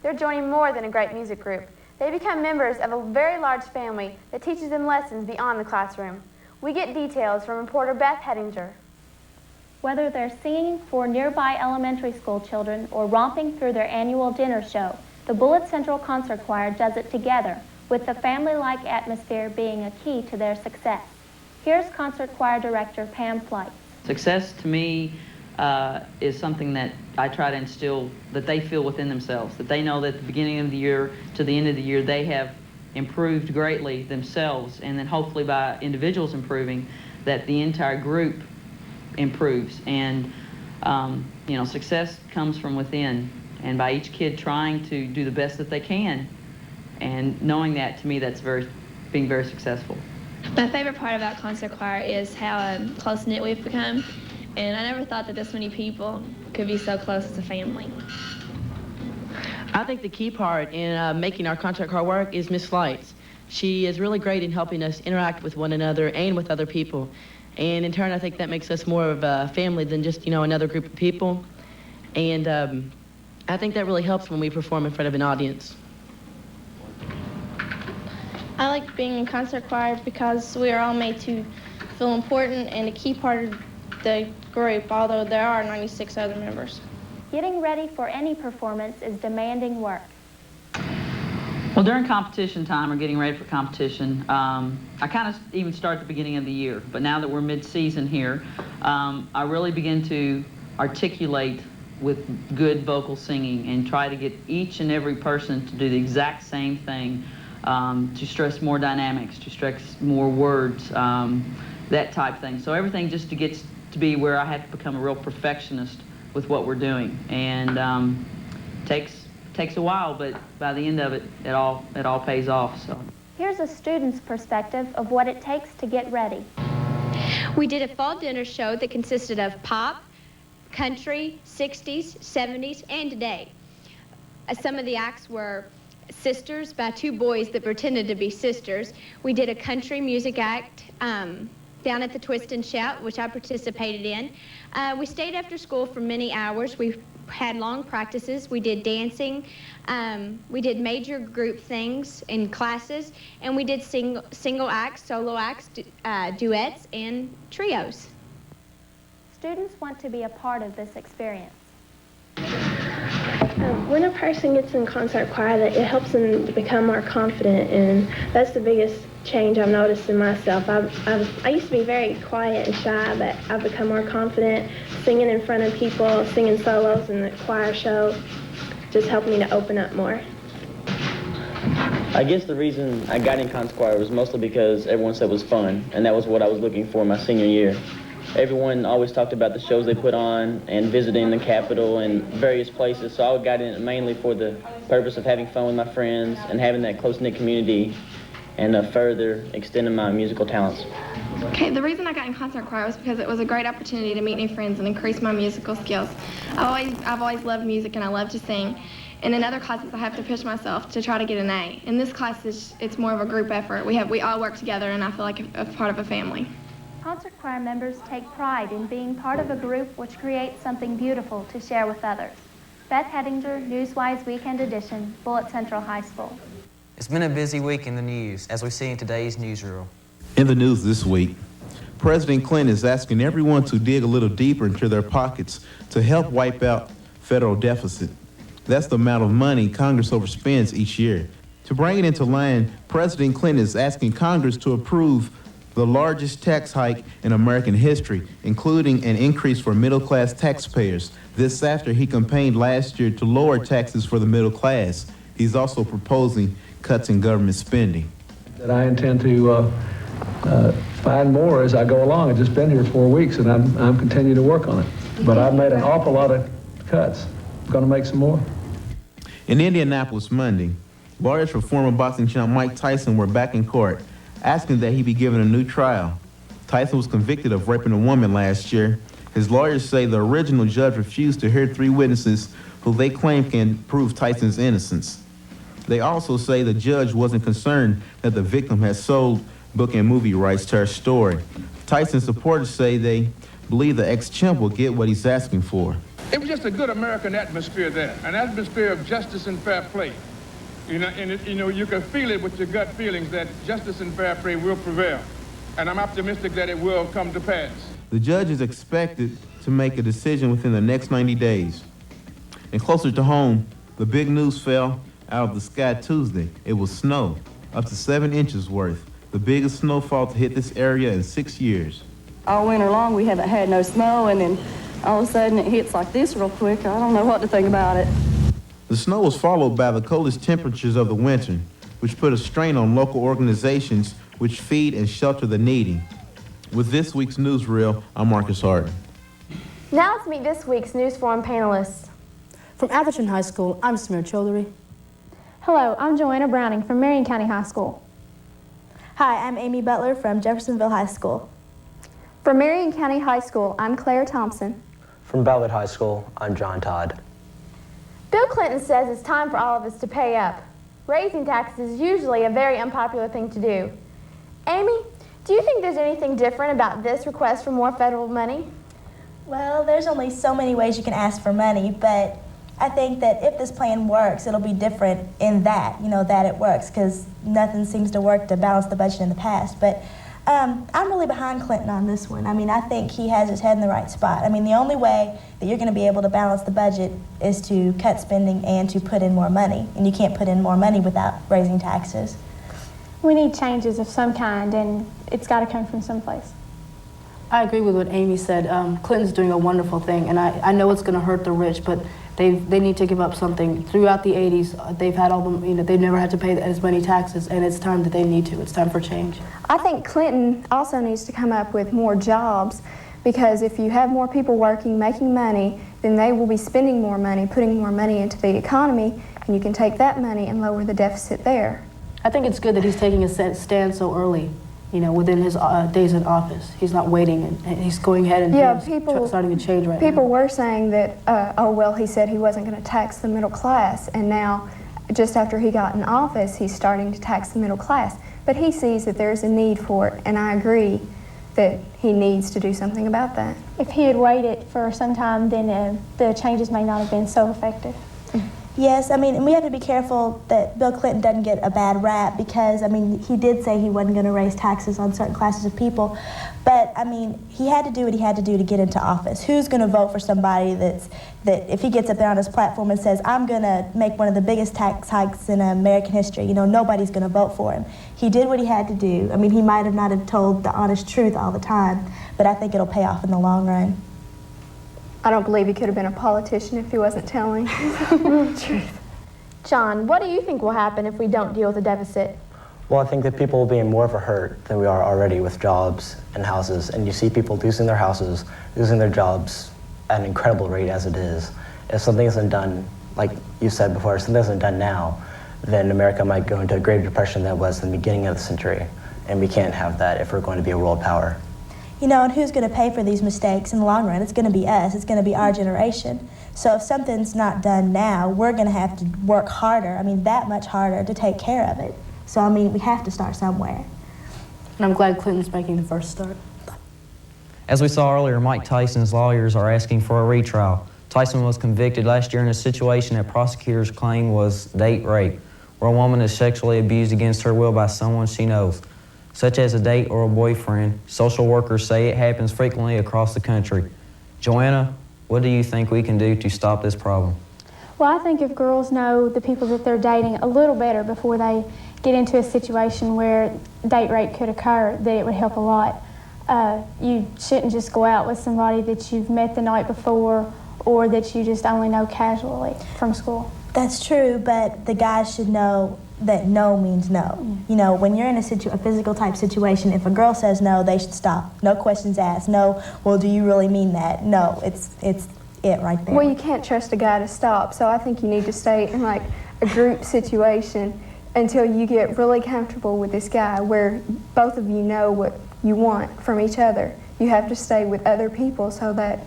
They're joining more than a great music group. They become members of a very large family that teaches them lessons beyond the classroom. We get details from reporter Beth Hettinger. Whether they're singing for nearby elementary school children or romping through their annual dinner show, the Bullitt Central Concert Choir does it together, with the family-like atmosphere being a key to their success. Here's Concert Choir Director Pam Flight. Success to me is something that I try to instill, that they feel within themselves, that they know that at the beginning of the year to the end of the year they have improved greatly themselves, and then hopefully by individuals improving, that the entire group improves. And you know, success comes from within, and by each kid trying to do the best that they can, and knowing that, to me, that's being very successful. My favorite part about concert choir is how close-knit we've become, and I never thought that this many people could be so close as a family. I think the key part in making our concert choir work is Miss Flights. She is really great in helping us interact with one another and with other people, and in turn I think that makes us more of a family than just, you know, another group of people, and I think that really helps when we perform in front of an audience. I like being in concert choir because we are all made to feel important and a key part of the group, although there are 96 other members. Getting ready for any performance is demanding work. Well, during competition time or getting ready for competition, I kind of even start at the beginning of the year, but now that we're mid-season here, I really begin to articulate with good vocal singing and try to get each and every person to do the exact same thing, to stress more dynamics, to stress more words, that type thing. So everything just to get to be where I have to become a real perfectionist with what we're doing, and takes a while, but by the end of it, it all pays off. So here's a student's perspective of what it takes to get ready. We did a fall dinner show that consisted of pop, country, 60s, 70s, and today. Some of the acts were Sisters by two boys that pretended to be sisters. We did a country music act down at the Twist and Shout, which I participated in. We stayed after school for many hours. We had long practices. We did dancing. We did major group things in classes, and we did single acts, solo acts, duets, and trios. Students want to be a part of this experience. When a person gets in concert choir, that it helps them to become more confident, and that's the biggest change I've noticed in myself. I used to be very quiet and shy, but I've become more confident singing in front of people, singing solos in the choir show, just helped me to open up more. I guess the reason I got in concert choir was mostly because everyone said it was fun, and that was what I was looking for my senior year. Everyone always talked about the shows they put on and visiting the Capitol and various places, so I got in it mainly for the purpose of having fun with my friends and having that close-knit community and further extending my musical talents. Okay, the reason I got in concert choir was because it was a great opportunity to meet new friends and increase my musical skills. I've always loved music and I love to sing. And in other classes, I have to push myself to try to get an A. In this class, it's more of a group effort. We all work together, and I feel like a part of a family. Concert choir members take pride in being part of a group which creates something beautiful to share with others. Beth Hettinger, Newswise Weekend Edition, Bullitt Central High School. It's been a busy week in the news, as we see in today's newsreel. In the news this week, President Clinton is asking everyone to dig a little deeper into their pockets to help wipe out federal deficit. That's the amount of money Congress overspends each year. To bring it into line, President Clinton is asking Congress to approve the largest tax hike in American history, including an increase for middle-class taxpayers. This after he campaigned last year to lower taxes for the middle class. He's also proposing cuts in government spending. That I intend to find more as I go along. I've just been here 4 weeks, and I'm continuing to work on it. But I've made an awful lot of cuts. I'm going to make some more. In Indianapolis Monday, lawyers for former boxing champ Mike Tyson were back in court, asking that he be given a new trial. Tyson was convicted of raping a woman last year. His lawyers say the original judge refused to hear 3 witnesses who they claim can prove Tyson's innocence. They also say the judge wasn't concerned that the victim had sold book and movie rights to her story. Tyson's supporters say they believe the ex-champ will get what he's asking for. It was just a good American atmosphere there, an atmosphere of justice and fair play. You know, and you can feel it with your gut feelings that justice and fair play will prevail. And I'm optimistic that it will come to pass. The judge is expected to make a decision within the next 90 days. And closer to home, the big news fell out of the sky Tuesday. It was snow, up to 7 inches worth, the biggest snowfall to hit this area in 6 years. All winter long, we haven't had no snow, and then all of a sudden it hits like this real quick. I don't know what to think about it. The snow was followed by the coldest temperatures of the winter, which put a strain on local organizations which feed and shelter the needy. With this week's newsreel, I'm Marcus Harden. Now let's meet this week's News Forum panelists. From Atherton High School, I'm Samir Chaudhary. Hello, I'm Joanna Browning from Marion County High School. Hi, I'm Amy Butler from Jeffersonville High School. From Marion County High School, I'm Claire Thompson. From Ballard High School, I'm John Todd. Bill Clinton says it's time for all of us to pay up. Raising taxes is usually a very unpopular thing to do. Amy, do you think there's anything different about this request for more federal money? Well, there's only so many ways you can ask for money, but I think that if this plan works, it'll be different in that, that it works, because nothing seems to work to balance the budget in the past. But I'm really behind Clinton on this one. I mean, I think he has his head in the right spot. I mean, the only way that you're going to be able to balance the budget is to cut spending and to put in more money. And you can't put in more money without raising taxes. We need changes of some kind, and it's got to come from someplace. I agree with what Amy said. Clinton's doing a wonderful thing, and I know it's going to hurt the rich, but they need to give up something. Throughout the 80s, they've had all the, they've never had to pay as many taxes, and it's time that they need to. It's time for change. I think Clinton also needs to come up with more jobs, because if you have more people working, making money, then they will be spending more money, putting more money into the economy, and you can take that money and lower the deficit there. I think it's good that he's taking a stand so early, within his days in office. He's not waiting, and he's going ahead and starting to change right now. People were saying that, he said he wasn't going to tax the middle class, and now, just after he got in office, he's starting to tax the middle class. But he sees that there's a need for it, and I agree that he needs to do something about that. If he had waited for some time, then the changes may not have been so effective. Yes, and we have to be careful that Bill Clinton doesn't get a bad rap, because, he did say he wasn't going to raise taxes on certain classes of people. But, he had to do what he had to do to get into office. Who's going to vote for somebody that if he gets up there on his platform and says, I'm going to make one of the biggest tax hikes in American history, nobody's going to vote for him. He did what he had to do. He might have not have told the honest truth all the time, but I think it'll pay off in the long run. I don't believe he could have been a politician if he wasn't telling the truth. John, what do you think will happen if we don't deal with the deficit? Well, I think that people will be in more of a hurt than we are already with jobs and houses. And you see people losing their houses, losing their jobs at an incredible rate as it is. If something isn't done, like you said before, if something isn't done now, then America might go into a greater depression than it was in the beginning of the century. And we can't have that if we're going to be a world power. And who's going to pay for these mistakes in the long run? It's going to be us. It's going to be our generation. So if something's not done now, we're going to have to work harder, that much harder to take care of it. So, we have to start somewhere. And I'm glad Clinton's making the first start. As we saw earlier, Mike Tyson's lawyers are asking for a retrial. Tyson was convicted last year in a situation that prosecutors claim was date rape, where a woman is sexually abused against her will by someone she knows, such as a date or a boyfriend. Social workers say it happens frequently across the country. Joanna, what do you think we can do to stop this problem? Well, I think if girls know the people that they're dating a little better before they get into a situation where date rape could occur, that it would help a lot. You shouldn't just go out with somebody that you've met the night before or that you just only know casually from school. That's true, but the guys should know that no means no. When you're in a physical type situation, if a girl says no, they should stop. No questions asked. No, well, do you really mean that? No, it's it right there. Well, you can't trust a guy to stop, so I think you need to stay in a group situation until you get really comfortable with this guy, where both of you know what you want from each other. You have to stay with other people so that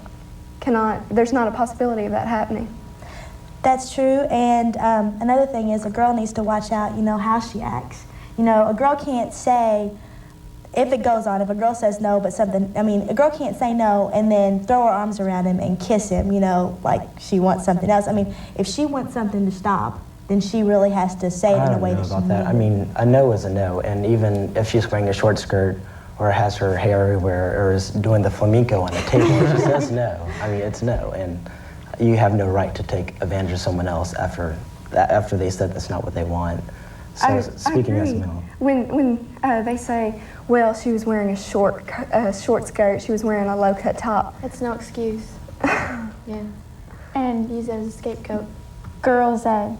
there's not a possibility of that happening. That's true, and another thing is a girl needs to watch out, how she acts. A girl can't say, if it goes on, if a girl says no, but something, I mean, a girl can't say no and then throw her arms around him and kiss him, you know, like she wants something else. I mean, if she wants something to stop, then she really has to say it in a way that she means it. I mean, a no is a no, and even if she's wearing a short skirt or has her hair everywhere or is doing the flamenco on the table, if she says no, I mean, it's no, and you have no right to take advantage of someone else after they said that's not what they want. So speaking as a male. When they say, well, she was wearing a short skirt, she was wearing a low-cut top. It's no excuse. Yeah. And use it as a scapegoat. Girls that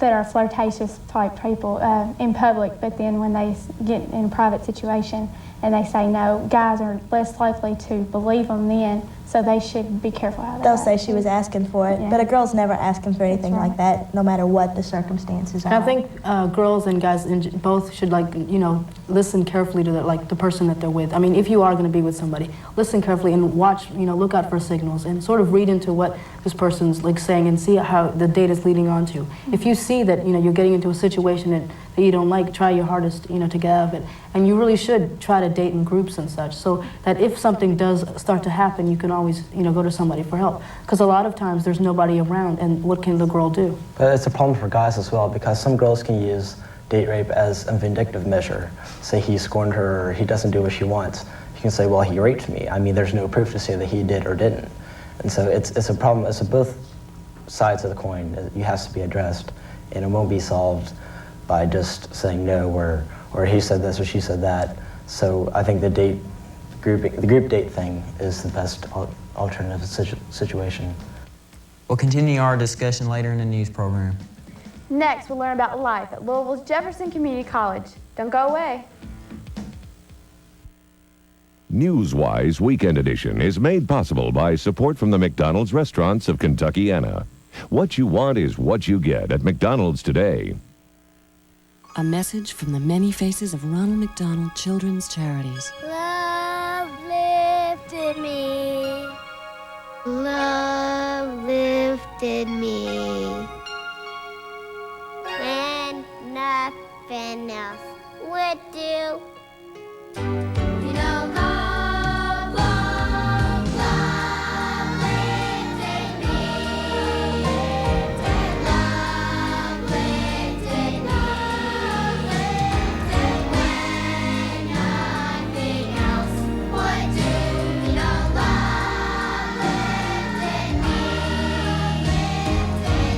are flirtatious type people in public, but then when they get in a private situation and they say no, guys are less likely to believe them then, so they should be careful how they They'll say she was asking for it, Yeah. but a girl's never asking for anything like that, no matter what the circumstances are. I think girls and guys both should, like, you know, listen carefully to the person that they're with. I mean, if you are going to be with somebody, listen carefully and watch, you know, look out for signals and sort of read into what this person's like saying and see how the date is leading on to. If you see that, you know, you're getting into a situation that you don't like, try your hardest, you know, to get out of it. And you really should try to date in groups and such, so that if something does start to happen, you can always, you know, go to somebody for help. Because a lot of times there's nobody around, and what can the girl do? But it's a problem for guys as well, because some girls can use date rape as a vindictive measure. Say he scorned her or he doesn't do what she wants. You can say, well, he raped me. I mean, there's no proof to say that he did or didn't. And so it's a problem. It's both sides of the coin. It has to be addressed, and it won't be solved by just saying no or he said this or she said that. So I think the group date thing is the best alternative situation. We'll continue our discussion later in the news program. Next, we'll learn about life at Louisville's Jefferson Community College. Don't go away. Newswise Weekend Edition is made possible by support from the McDonald's restaurants of Kentuckiana. What you want is what you get at McDonald's today. A message from the many faces of Ronald McDonald Children's Charities. Love lifted me. Love lifted me. When nothing else would do. You know, love, love, love lifted me. Love lifted me. When nothing else would do. You know, love lifted me.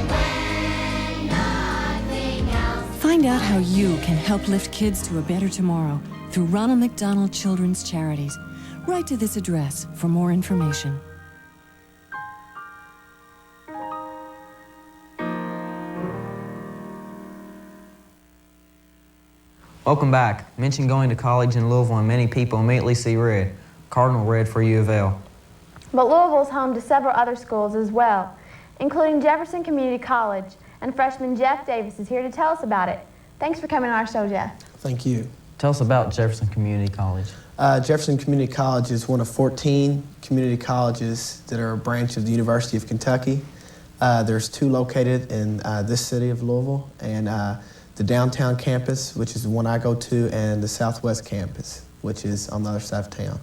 When nothing else. Find out how you can help lift kids to a better tomorrow through Ronald McDonald Children's Charities. Write to this address for more information. Welcome back. Mention going to college in Louisville and many people immediately see red. Cardinal red for U of L. But Louisville is home to several other schools as well, including Jefferson Community College, and freshman Jeff Davis is here to tell us about it. Thanks for coming on our show, Jeff. Thank you. Tell us about Jefferson Community College. Jefferson Community College is one of 14 community colleges that are a branch of the University of Kentucky. There's 2 located in this city of Louisville, and the downtown campus, which is the one I go to, and the southwest campus, which is on the other side of town.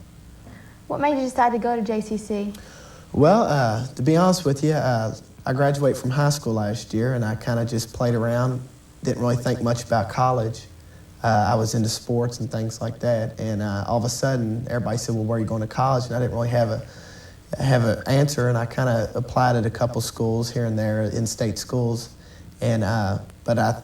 What made you decide to go to JCC? Well, to be honest with you, I graduated from high school last year, and I kind of just played around, didn't really think much about college. I was into sports and things like that, and all of a sudden, everybody said, well, where are you going to college? And I didn't really have an answer, and I kind of applied at a couple schools here and there, in-state schools, and but I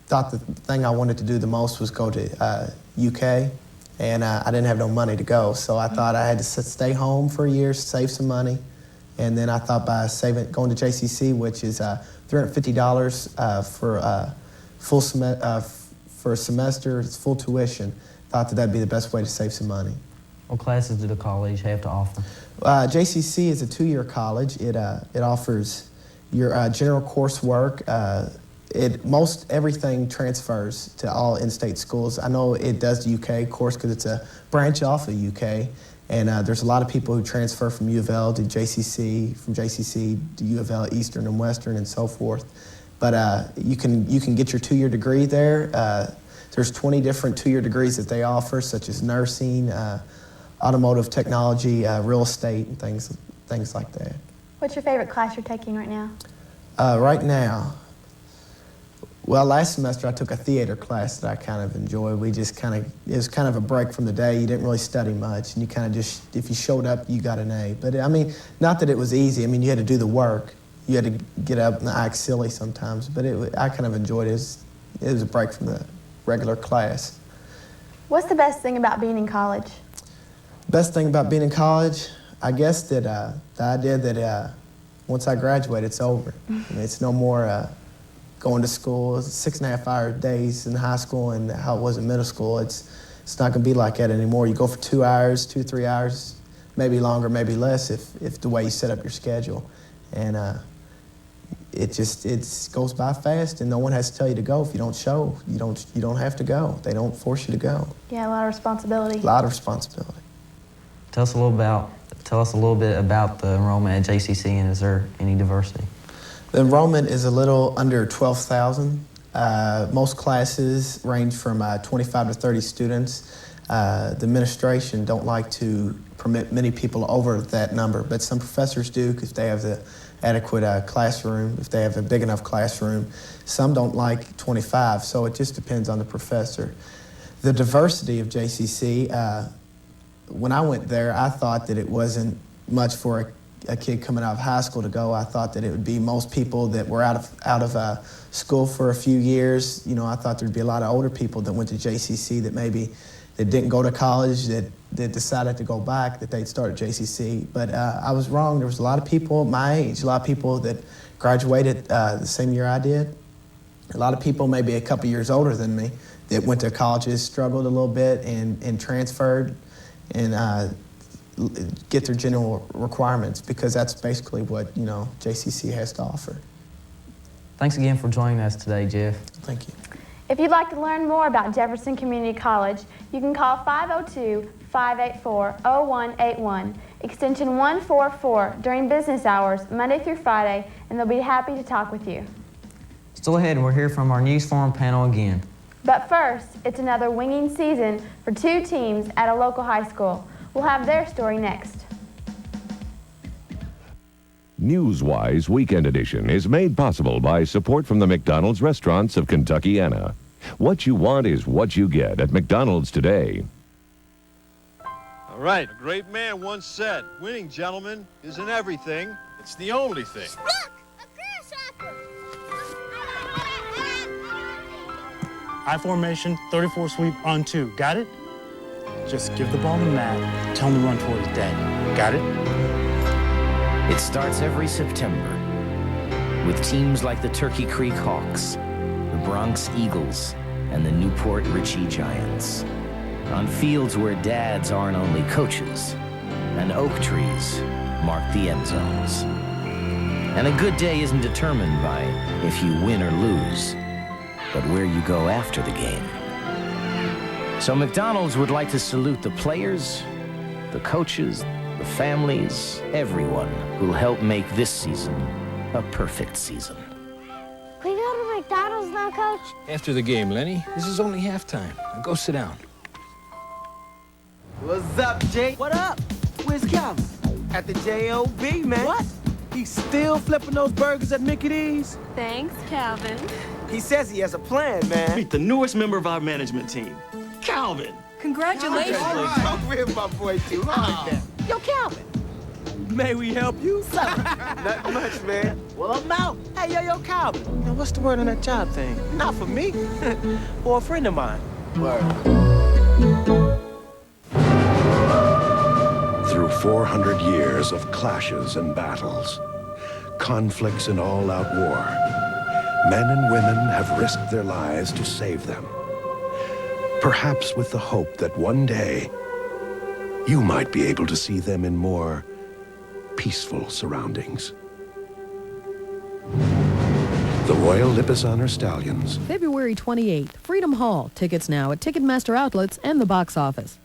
thought the thing I wanted to do the most was go to UK, and I didn't have no money to go, so I thought I had to stay home for a year, save some money, and then I thought by going to JCC, which is $350 for full for a semester, it's full tuition. Thought that that'd be the best way to save some money. What classes do the college have to offer? JCC is a 2-year college. It offers your general coursework. Most everything transfers to all in-state schools. I know it does the UK course because it's a branch off of UK, and there's a lot of people who transfer from U of L to JCC, from JCC to U of L, Eastern and Western, and so forth. But you can get your 2-year degree there. There's 20 different two-year degrees that they offer, such as nursing, automotive technology, real estate, and things like that. What's your favorite class you're taking right now? Right now, well, last semester I took a theater class that I kind of enjoyed. It was kind of a break from the day. You didn't really study much, and you kind of just, if you showed up, you got an A. But I mean, not that it was easy. I mean, you had to do the work. You had to get up and act silly sometimes, but I kind of enjoyed it. It was a break from the regular class. What's the best thing about being in college? Best thing about being in college, I guess that the idea that once I graduate, it's over. I mean, it's no more going to school. It's 6.5-hour days in high school and how it was in middle school. It's not going to be like that anymore. You go for 2 hours, 2-3 hours, maybe longer, maybe less if the way you set up your schedule. And it goes by fast, and no one has to tell you to go. If you don't show, you don't have to go. They don't force you to go. Yeah, a lot of responsibility. A lot of responsibility. Tell us a little bit about the enrollment at JCC, and is there any diversity? The enrollment is a little under 12,000. Most classes range from 25 to 30 students. The administration don't like to permit many people over that number, but some professors do because they have the adequate classroom, if they have a big enough classroom. Some don't like 25, so it just depends on the professor. The diversity of JCC, when I went there, I thought that it wasn't much for a kid coming out of high school to go. I thought that it would be most people that were out of school for a few years. You know, I thought there'd be a lot of older people that went to JCC that didn't go to college, that decided to go back, that they'd start at JCC. But I was wrong. There was a lot of people my age, a lot of people that graduated the same year I did. A lot of people maybe a couple years older than me that went to colleges, struggled a little bit, and transferred and get their general requirements, because that's basically what, you know, JCC has to offer. Thanks again for joining us today, Jeff. Thank you. If you'd like to learn more about Jefferson Community College, you can call 502-584-0181, extension 144 during business hours, Monday through Friday, and they'll be happy to talk with you. Still ahead, and we'll hear from our News Forum panel again. But first, it's another winging season for two teams at a local high school. We'll have their story next. Newswise Weekend Edition is made possible by support from the McDonald's restaurants of Kentuckiana. What you want is what you get at McDonald's today. All right, a great man once said, winning, gentlemen, isn't everything, it's the only thing. Look! A grasshopper! I formation, 34 sweep on 2. Got it? Just give the ball to Matt. Tell him to run toward his dad. Got it? It starts every September with teams like the Turkey Creek Hawks, the Bronx Eagles, and the Newport Richie Giants. On fields where dads aren't only coaches, and oak trees mark the end zones. And a good day isn't determined by if you win or lose, but where you go after the game. So McDonald's would like to salute the players, the coaches, the families, everyone who'll help make this season a perfect season. Can we go to McDonald's now, Coach? After the game, Lenny. This is only halftime. Now go sit down. What's up, Jake? What up? Where's Calvin? At the J.O.B., man. What? He's still flipping those burgers at Mickey D's? Thanks, Calvin. He says he has a plan, man. Meet the newest member of our management team, Calvin. Congratulations. Come here, my boy, too. I like that. Yo, Calvin. May we help you? Nothing much, man. Well, I'm out. Hey, yo, Calvin. Now, what's the word on that job thing? Not for me. For a friend of mine. Word. Through 400 years of clashes and battles, conflicts and all-out war, men and women have risked their lives to save them. Perhaps with the hope that one day, you might be able to see them in more peaceful surroundings. The Royal Lipizzaner Stallions. February 28th, Freedom Hall. Tickets now at Ticketmaster outlets and the box office.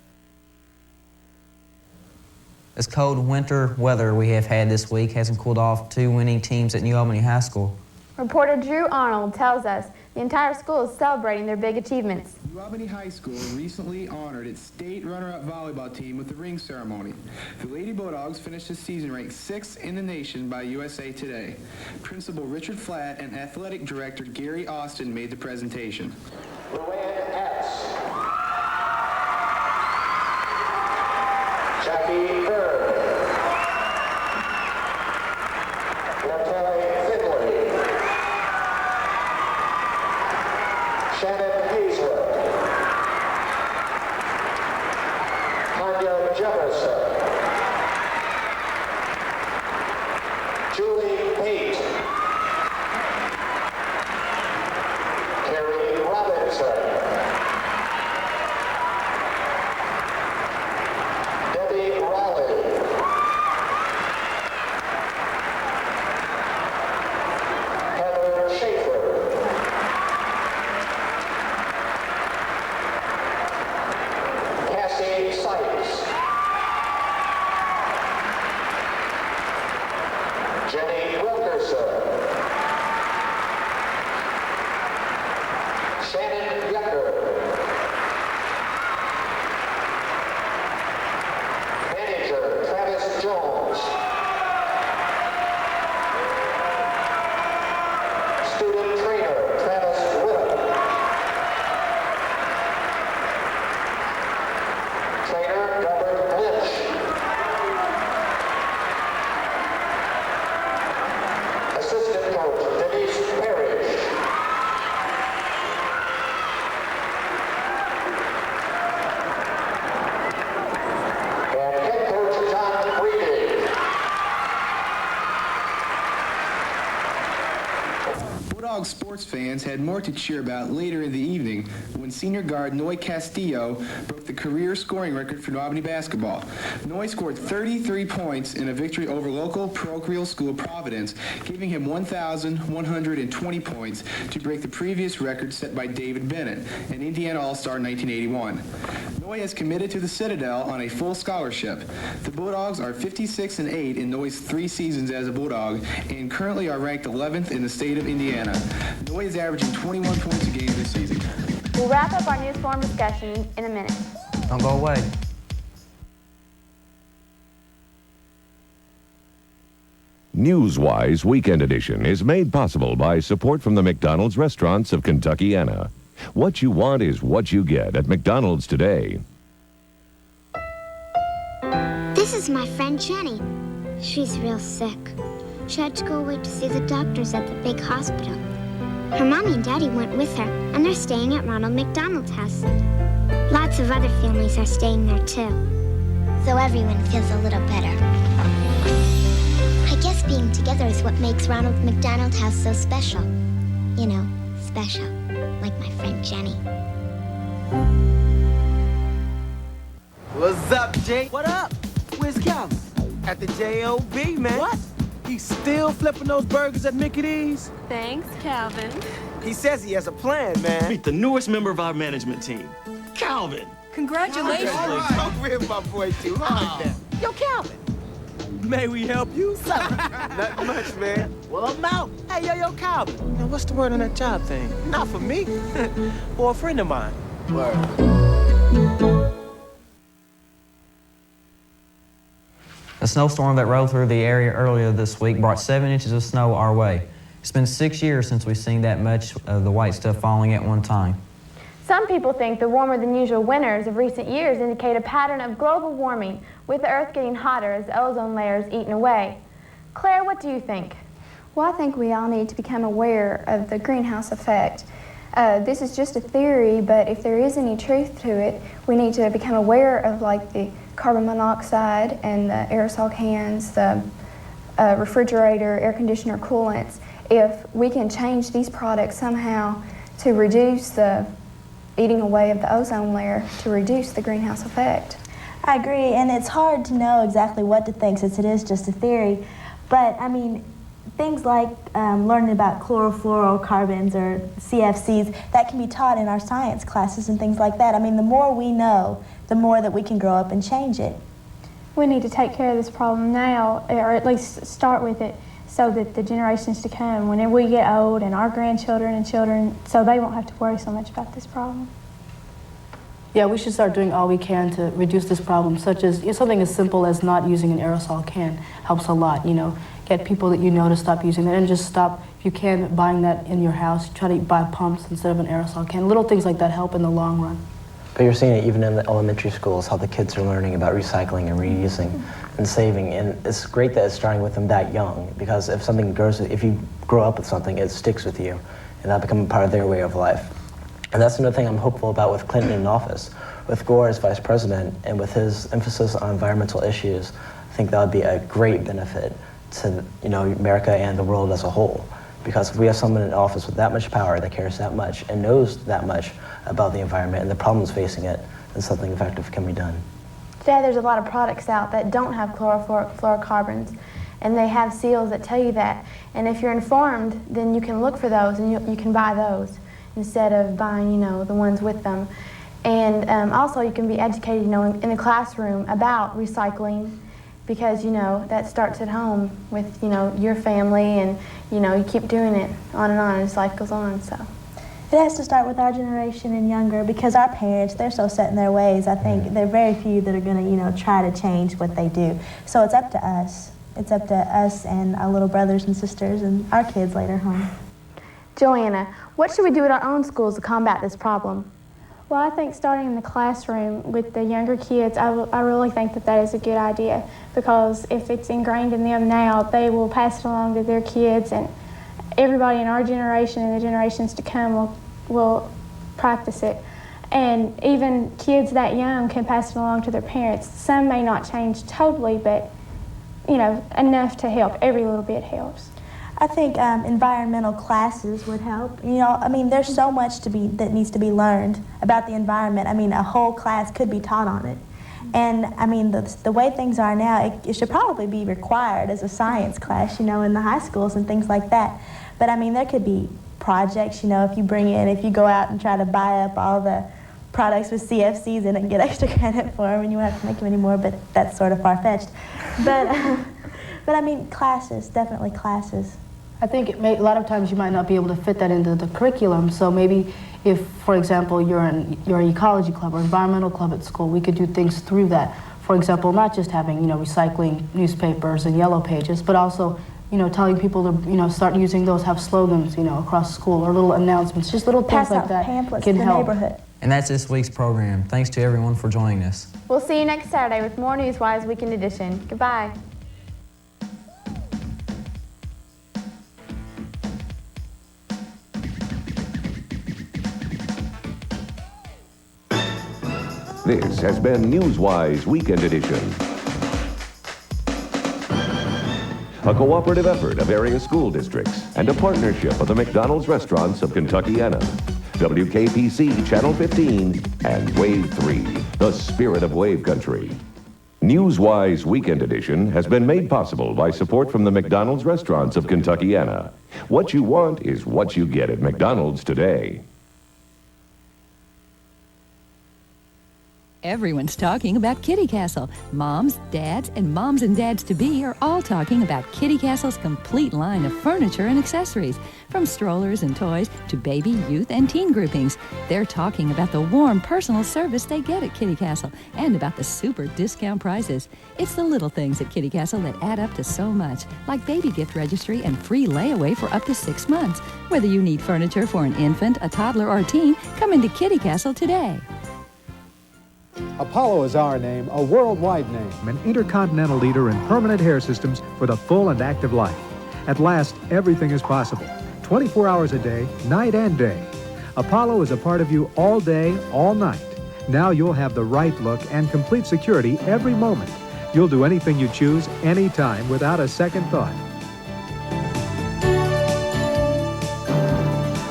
This cold winter weather we have had this week hasn't cooled off two winning teams at New Albany High School. Reporter Drew Arnold tells us The entire school is celebrating their big achievements. New Albany High School recently honored its state runner-up volleyball team with the ring ceremony. The Lady Bulldogs finished the season ranked 6th in the nation by USA Today. Principal Richard Flatt and Athletic Director Gary Austin made the presentation. Jackie Bird. Natalie Finley. Shannon Hazelwood. Tanya Jefferson. Julie Pate. Carrie Robinson. Debbie Raleigh. Heather Schaefer. Cassie Sykes. Jenny Wilkerson. Shannon Yecker. Manager Travis Jones. Student trainer Travis Whittam. Trainer Robert Lynch. Assistant coach Denise Parrish. And head coach John Reedy. Bulldog sports fans had more to cheer about later in the evening when senior guard Noy Castillo broke the career scoring record for New Albany basketball. Noy scored 33 points in a victory over local parochial school Providence, giving him 1,120 points to break the previous record set by David Bennett, an Indiana All-Star in 1981. Noy is committed to the Citadel on a full scholarship. The Bulldogs are 56-8 in Noy's 3 seasons as a Bulldog and currently are ranked 11th in the state of Indiana. Noy is averaging 21 points a game this season. We'll wrap up our news forum discussion in a minute. Don't go away. Newswise Weekend Edition is made possible by support from the McDonald's restaurants of Kentuckiana. What you want is what you get at McDonald's today. This is my friend Jenny. She's real sick. She had to go away to see the doctors at the big hospital. Her mommy and daddy went with her, and they're staying at Ronald McDonald's house. Lots of other families are staying there too. So everyone feels a little better. I guess being together is what makes Ronald McDonald House so special. You know, special. Like my friend Jenny. What's up, Jay? What up? Where's Calvin? At the J.O.B., man. What? He's still flipping those burgers at Mickey D's? Thanks, Calvin. He says he has a plan, man. Meet the newest member of our management team, Calvin. Congratulations. Don't rip my boy too hard now. Yo, Calvin. May we help you? Nothing much, man. Well, I'm out. Hey, yo, Calvin. Now, what's the word on that job thing? Not for me. For a friend of mine. Word. A snowstorm that rolled through the area earlier this week brought 7 inches of snow our way. It's been 6 years since we've seen that much of the white stuff falling at one time. Some people think the warmer than usual winters of recent years indicate a pattern of global warming, with the Earth getting hotter as the ozone layer is eaten away. Claire, what do you think? Well, I think we all need to become aware of the greenhouse effect. This is just a theory, but if there is any truth to it, we need to become aware of like the carbon monoxide and the aerosol cans, the refrigerator, air conditioner, coolants. If we can change these products somehow to reduce the eating away of the ozone layer, to reduce the greenhouse effect. I agree, and it's hard to know exactly what to think since it is just a theory. But I mean, things like learning about chlorofluorocarbons or CFCs, that can be taught in our science classes and things like that. I mean, the more we know, the more that we can grow up and change it. We need to take care of this problem now, or at least start with it, so that the generations to come, when we get old and our grandchildren and children, so they won't have to worry so much about this problem. Yeah, we should start doing all we can to reduce this problem, such as something as simple as not using an aerosol can helps a lot. You know, get people that you know to stop using that, and just stop, if you can, buying that in your house. Try to buy pumps instead of an aerosol can. Little things like that help in the long run. But you're seeing it even in the elementary schools, how the kids are learning about recycling and reusing and saving, and it's great that it's starting with them that young, because if you grow up with something, it sticks with you, and that becomes part of their way of life. And that's another thing I'm hopeful about with Clinton in office. With Gore as vice president, and with his emphasis on environmental issues, I think that would be a great benefit to America and the world as a whole. Because if we have someone in office with that much power, that cares that much, and knows that much about the environment and the problems facing it, then something effective can be done. Today there's a lot of products out that don't have fluorocarbons, and they have seals that tell you that. And if you're informed, then you can look for those, and you can buy those instead of buying, the ones with them. And also you can be educated, in the classroom about recycling, because, that starts at home with, your family, and, you keep doing it on and this life goes on, so. It has to start with our generation and younger, because our parents, they're so set in their ways. I think there are very few that are going to, try to change what they do. So it's up to us. It's up to us and our little brothers and sisters and our kids later on. Joanna, what should we do at our own schools to combat this problem? Well, I think starting in the classroom with the younger kids, I really think that is a good idea, because if it's ingrained in them now, they will pass it along to their kids, and everybody in our generation and the generations to come will practice it. And even kids that young can pass it along to their parents. Some may not change totally, but enough to help. Every little bit helps. I think environmental classes would help. There's so much that needs to be learned about the environment. A whole class could be taught on it. And the way things are now, it should probably be required as a science class, in the high schools and things like that. But there could be projects, if you go out and try to buy up all the products with CFCs in it and get extra credit for them, and you won't have to make them anymore, but that's sort of far-fetched. But classes, definitely classes. I think a lot of times you might not be able to fit that into the curriculum, so maybe if, for example, you're an ecology club or environmental club at school, we could do things through that. For example, not just having, recycling newspapers and yellow pages, but also, telling people to, start using those, have slogans, across school, or little announcements, just little things like that pamphlets can in the help. neighborhood. And that's this week's program. Thanks to everyone for joining us. We'll see you next Saturday with more Newswise Weekend Edition. Goodbye. This has been Newswise Weekend Edition, a cooperative effort of area school districts and a partnership of the McDonald's restaurants of Kentuckiana, WKPC Channel 15, and Wave 3, the spirit of Wave Country. Newswise Weekend Edition has been made possible by support from the McDonald's restaurants of Kentuckiana. What you want is what you get at McDonald's today. Everyone's talking about Kitty Castle. Moms, dads, and moms and dads-to-be are all talking about Kitty Castle's complete line of furniture and accessories, from strollers and toys to baby, youth, and teen groupings. They're talking about the warm, personal service they get at Kitty Castle and about the super discount prices. It's the little things at Kitty Castle that add up to so much, like baby gift registry and free layaway for up to 6 months. Whether you need furniture for an infant, a toddler, or a teen, come into Kitty Castle today. Apollo is our name, a worldwide name, an intercontinental leader in permanent hair systems for the full and active life. At last, everything is possible. 24 hours a day, night and day. Apollo is a part of you all day, all night. Now you'll have the right look and complete security every moment. You'll do anything you choose, anytime, without a second thought.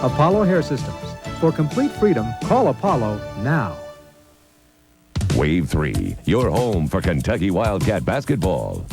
Apollo Hair Systems. For complete freedom, call Apollo now. Wave 3, your home for Kentucky Wildcat basketball.